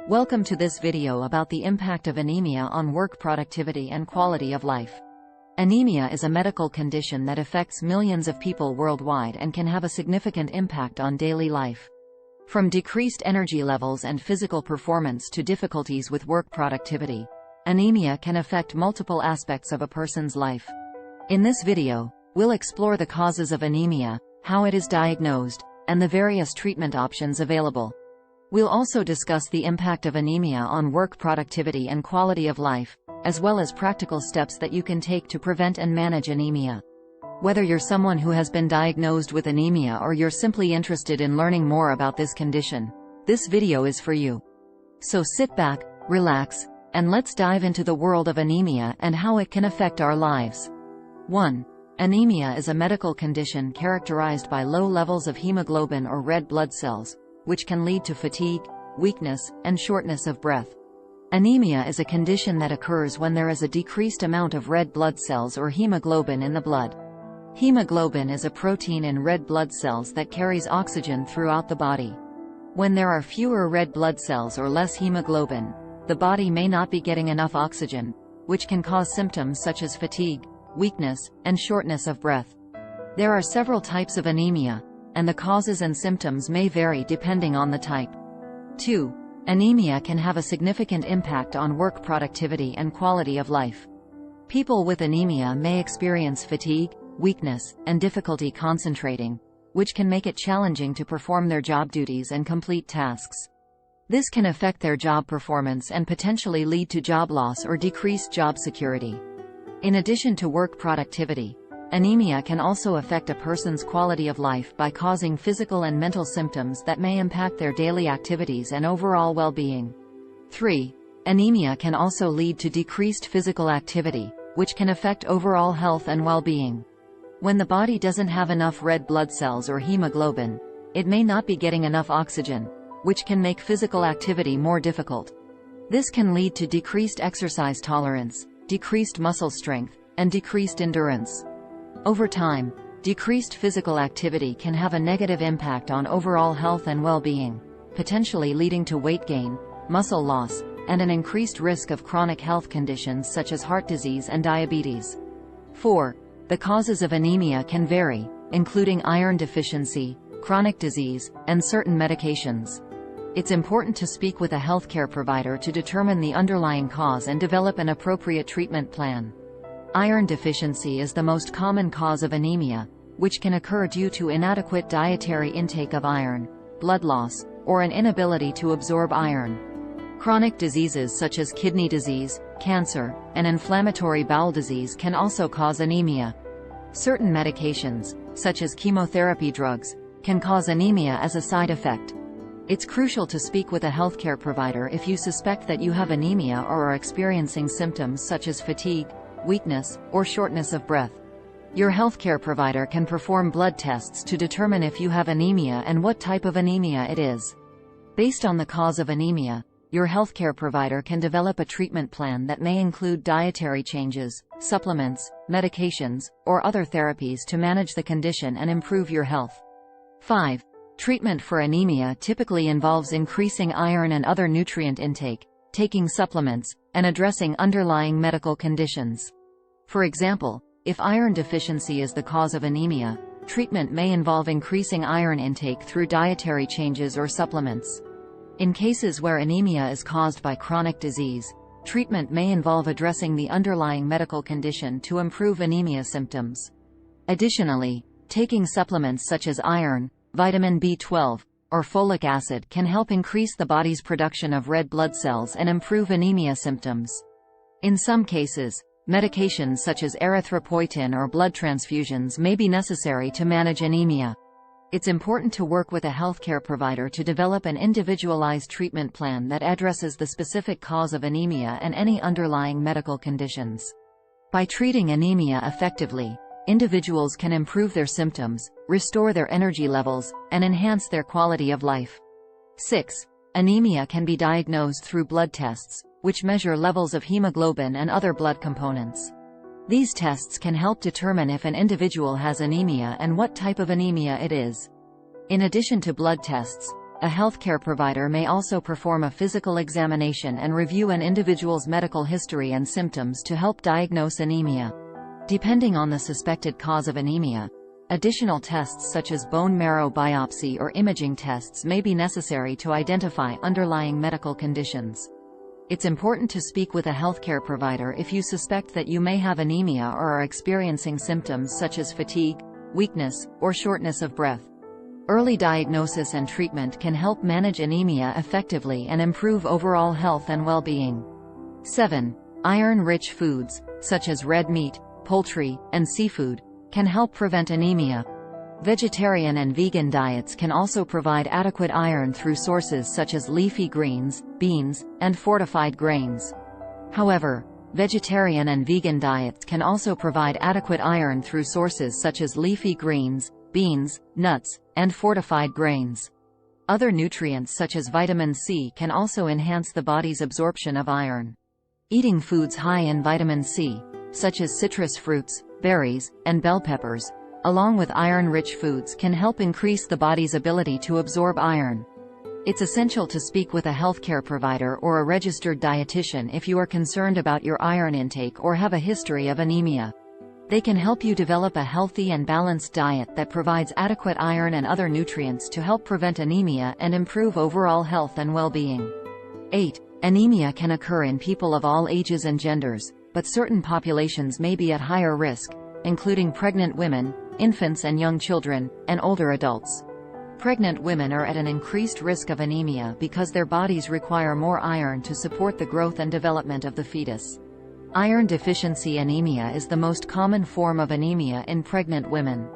Welcome to this video about the impact of anemia on work productivity and quality of life. Anemia is a medical condition that affects millions of people worldwide and can have a significant impact on daily life. From decreased energy levels and physical performance to difficulties with work productivity, anemia can affect multiple aspects of a person's life. In this video, we'll explore the causes of anemia, how it is diagnosed, and the various treatment options available. We'll also discuss the impact of anemia on work productivity and quality of life, as well as practical steps that you can take to prevent and manage anemia. Whether you're someone who has been diagnosed with anemia or you're simply interested in learning more about this condition, this video is for you. So sit back, relax, and let's dive into the world of anemia and how it can affect our lives. 1. Anemia is a medical condition characterized by low levels of hemoglobin or red blood cells, which can lead to fatigue, weakness, and shortness of breath. Anemia is a condition that occurs when there is a decreased amount of red blood cells or hemoglobin in the blood. Hemoglobin is a protein in red blood cells that carries oxygen throughout the body. When there are fewer red blood cells or less hemoglobin, the body may not be getting enough oxygen, which can cause symptoms such as fatigue, weakness, and shortness of breath. There are several types of anemia, and the causes and symptoms may vary depending on the type. 2. Anemia can have a significant impact on work productivity and quality of life. People with anemia may experience fatigue, weakness, and difficulty concentrating, which can make it challenging to perform their job duties and complete tasks. This can affect their job performance and potentially lead to job loss or decreased job security. In addition to work productivity, anemia can also affect a person's quality of life by causing physical and mental symptoms that may impact their daily activities and overall well-being. 3. Anemia can also lead to decreased physical activity, which can affect overall health and well-being. When the body doesn't have enough red blood cells or hemoglobin, it may not be getting enough oxygen, which can make physical activity more difficult. This can lead to decreased exercise tolerance, decreased muscle strength, and decreased endurance. Over time, decreased physical activity can have a negative impact on overall health and well-being, potentially leading to weight gain, muscle loss, and an increased risk of chronic health conditions such as heart disease and diabetes. 4. The causes of anemia can vary, including iron deficiency, chronic disease, and certain medications. It's important to speak with a healthcare provider to determine the underlying cause and develop an appropriate treatment plan. Iron deficiency is the most common cause of anemia, which can occur due to inadequate dietary intake of iron, blood loss, or an inability to absorb iron. Chronic diseases such as kidney disease, cancer, and inflammatory bowel disease can also cause anemia. Certain medications, such as chemotherapy drugs, can cause anemia as a side effect. It's crucial to speak with a healthcare provider if you suspect that you have anemia or are experiencing symptoms such as fatigue, weakness, or shortness of breath. Your healthcare provider can perform blood tests to determine if you have anemia and what type of anemia it is. Based on the cause of anemia, your healthcare provider can develop a treatment plan that may include dietary changes, supplements, medications, or other therapies to manage the condition and improve your health. 5. Treatment for anemia typically involves increasing iron and other nutrient intake, taking supplements, and addressing underlying medical conditions. For example, if iron deficiency is the cause of anemia, treatment may involve increasing iron intake through dietary changes or supplements. In cases where anemia is caused by chronic disease, treatment may involve addressing the underlying medical condition to improve anemia symptoms. Additionally, taking supplements such as iron, vitamin B12, or folic acid can help increase the body's production of red blood cells and improve anemia symptoms. In some cases, medications such as erythropoietin or blood transfusions may be necessary to manage anemia. It's important to work with a healthcare provider to develop an individualized treatment plan that addresses the specific cause of anemia and any underlying medical conditions. By treating anemia effectively, individuals can improve their symptoms, restore their energy levels, and enhance their quality of life. 6. Anemia can be diagnosed through blood tests, which measure levels of hemoglobin and other blood components. These tests can help determine if an individual has anemia and what type of anemia it is. In addition to blood tests, A healthcare provider may also perform a physical examination and review an individual's medical history and symptoms to help diagnose anemia. Depending on the suspected cause of anemia, additional tests such as bone marrow biopsy or imaging tests may be necessary to identify underlying medical conditions. It's important to speak with a healthcare provider if you suspect that you may have anemia or are experiencing symptoms such as fatigue, weakness, or shortness of breath. Early diagnosis and treatment can help manage anemia effectively and improve overall health and well-being. 7. Iron-rich foods, such as red meat, poultry, and seafood, can help prevent anemia. Vegetarian and vegan diets can also provide adequate iron through sources such as leafy greens, beans, and fortified grains. However, vegetarian and vegan diets can also provide adequate iron through sources such as leafy greens, beans, nuts, and fortified grains. Other nutrients such as vitamin C can also enhance the body's absorption of iron. Eating foods high in vitamin C, such as citrus fruits, berries, and bell peppers, along with iron-rich foods can help increase the body's ability to absorb iron. It's essential to speak with a healthcare provider or a registered dietitian if you are concerned about your iron intake or have a history of anemia. They can help you develop a healthy and balanced diet that provides adequate iron and other nutrients to help prevent anemia and improve overall health and well-being. 8. Anemia can occur in people of all ages and genders, but certain populations may be at higher risk, including pregnant women, infants and young children, and older adults. Pregnant women are at an increased risk of anemia because their bodies require more iron to support the growth and development of the fetus. Iron deficiency anemia is the most common form of anemia in pregnant women.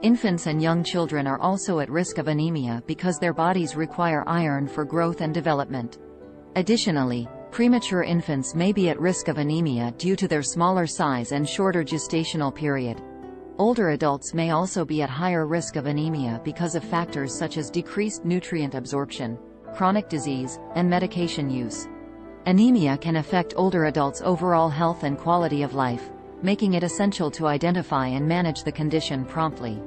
Infants and young children are also at risk of anemia because their bodies require iron for growth and development. Additionally, premature infants may be at risk of anemia due to their smaller size and shorter gestational period. Older adults may also be at higher risk of anemia because of factors such as decreased nutrient absorption, chronic disease, and medication use. Anemia can affect older adults' overall health and quality of life, making it essential to identify and manage the condition promptly.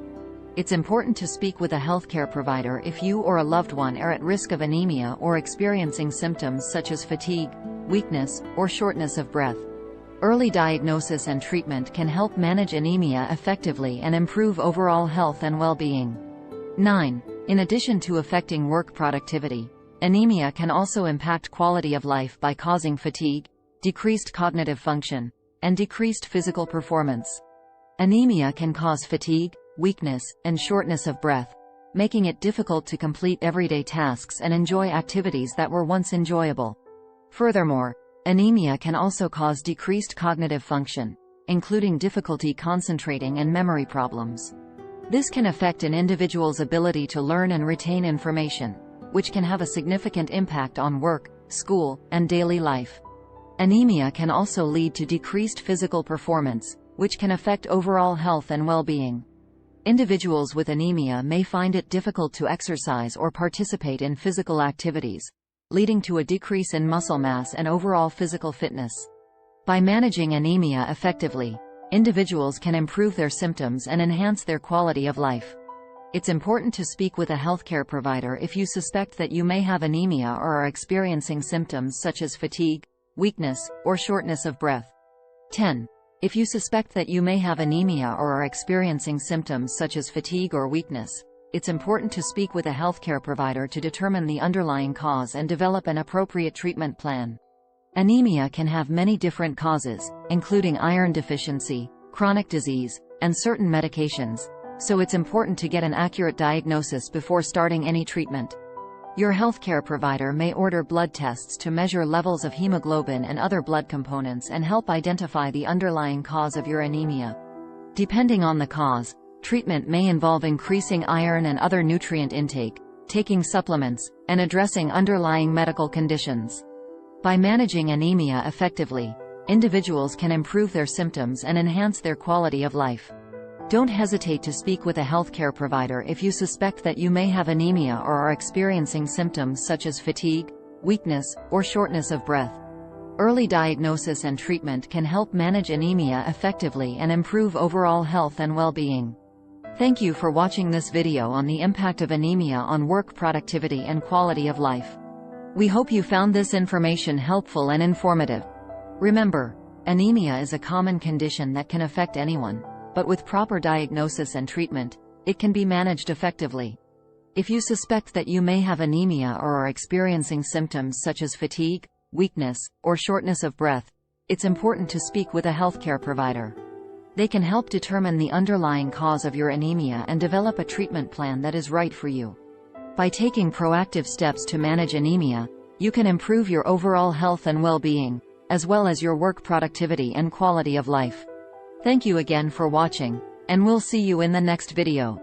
It's important to speak with a healthcare provider if you or a loved one are at risk of anemia or experiencing symptoms such as fatigue, weakness, or shortness of breath. Early diagnosis and treatment can help manage anemia effectively and improve overall health and well-being. 9. In addition to affecting work productivity, anemia can also impact quality of life by causing fatigue, decreased cognitive function, and decreased physical performance. Anemia can cause fatigue, weakness, and shortness of breath, making it difficult to complete everyday tasks and enjoy activities that were once enjoyable. Furthermore, anemia can also cause decreased cognitive function, including difficulty concentrating and memory problems. This can affect an individual's ability to learn and retain information, which can have a significant impact on work, school, and daily life. Anemia can also lead to decreased physical performance, which can affect overall health and well-being. Individuals with anemia may find it difficult to exercise or participate in physical activities, leading to a decrease in muscle mass and overall physical fitness. By managing anemia effectively, individuals can improve their symptoms and enhance their quality of life. It's important to speak with a healthcare provider if you suspect that you may have anemia or are experiencing symptoms such as fatigue, weakness, or shortness of breath. 10. If you suspect that you may have anemia or are experiencing symptoms such as fatigue or weakness, it's important to speak with a healthcare provider to determine the underlying cause and develop an appropriate treatment plan. Anemia can have many different causes, including iron deficiency, chronic disease, and certain medications, so it's important to get an accurate diagnosis before starting any treatment. Your healthcare provider may order blood tests to measure levels of hemoglobin and other blood components and help identify the underlying cause of your anemia. Depending on the cause, treatment may involve increasing iron and other nutrient intake, taking supplements, and addressing underlying medical conditions. By managing anemia effectively, individuals can improve their symptoms and enhance their quality of life. Don't hesitate to speak with a healthcare provider if you suspect that you may have anemia or are experiencing symptoms such as fatigue, weakness, or shortness of breath. Early diagnosis and treatment can help manage anemia effectively and improve overall health and well-being. Thank you for watching this video on the impact of anemia on work productivity and quality of life. We hope you found this information helpful and informative. Remember, anemia is a common condition that can affect anyone, but with proper diagnosis and treatment, it can be managed effectively. If you suspect that you may have anemia or are experiencing symptoms such as fatigue, weakness, or shortness of breath, it's important to speak with a healthcare provider. They can help determine the underlying cause of your anemia and develop a treatment plan that is right for you. By taking proactive steps to manage anemia, you can improve your overall health and well-being, as well as your work productivity and quality of life. Thank you again for watching, and we'll see you in the next video.